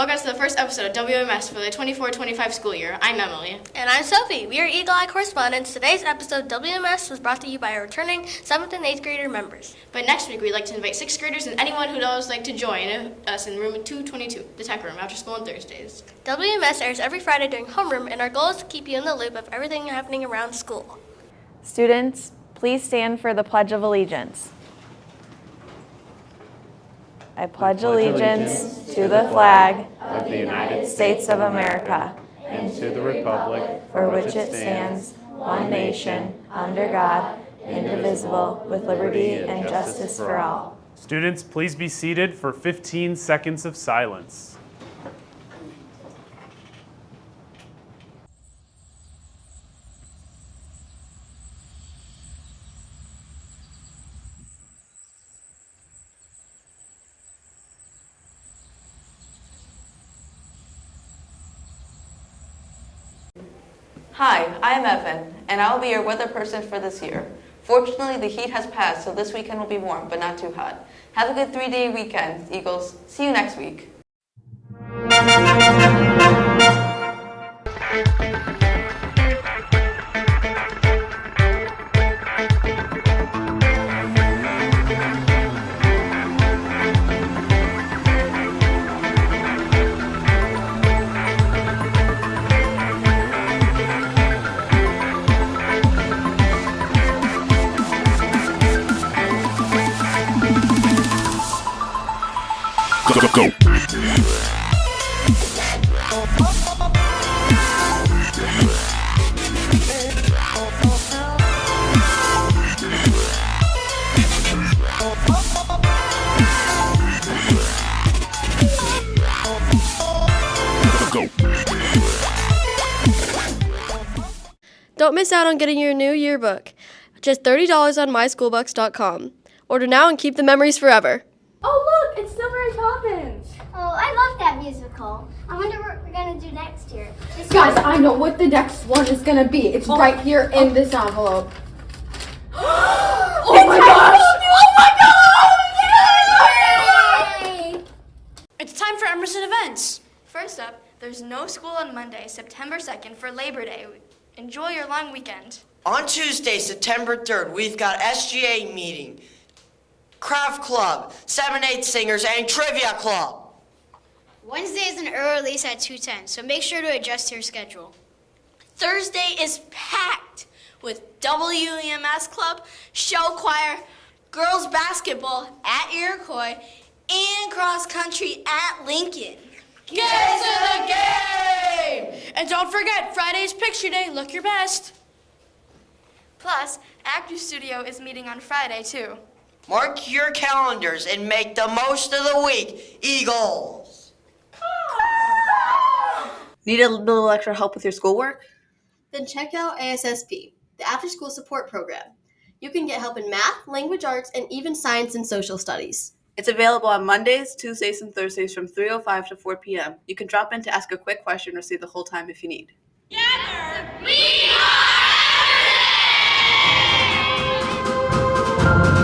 welcome to the first episode of WEMS for the 24-25 school year. I'm Emily. And I'm Sophie. We are Eagle Eye correspondents. Today's episode of WMS was brought to you by our returning 7th and 8th grader members. But next week, we'd like to invite 6th graders and anyone who does like to join us in room 222, the tech room, after school on Thursdays. WMS airs every Friday during Homeroom, and our goal is to keep you in the loop of everything happening around school. Students, please stand for the Pledge of Allegiance. I pledge allegiance to the flag of the United States of America and to the republic for which it stands, one nation, under God, indivisible, with liberty and justice for all. Students, please be seated for 15 seconds of silence. Hi, I'm Evan, and I'll be your weather person for this year. Fortunately, the heat has passed, so this weekend will be warm, but not too hot. Have a good 3-day weekend, Eagles. See you next week. Go. Don't miss out on getting your new yearbook. Just $30 on myschoolbucks.com. Order now and keep the memories forever. Oh look, it's still Mary Poppins. Oh, I love that musical. I wonder what we're gonna do next year. Guys, I know what the next one is gonna be. It's right here in this envelope. Oh my gosh! Oh my god! Yay! It's time for Emerson Events. First up, there's no school on Monday, September 2nd for Labor Day. Enjoy your long weekend. On Tuesday, September 3rd, we've got SGA meeting, craft club, 7/8 singers, and trivia club. Wednesday is an early release at 2:10, so make sure to adjust your schedule. Thursday is packed with WEMS Club, show choir, girls basketball at Iroquois, and cross country at Lincoln. Get to the game! And don't forget, Friday's picture day. Look your best. Plus, Actor Studio is meeting on Friday, too. Mark your calendars and make the most of the week, Eagles. Need a little extra help with your schoolwork? Then check out ASSP, the after-school support program. You can get help in math, language arts, and even science and social studies. It's available on Mondays, Tuesdays, and Thursdays from 3:05 to 4 p.m. You can drop in to ask a quick question or stay the whole time if you need. Together, we are everything!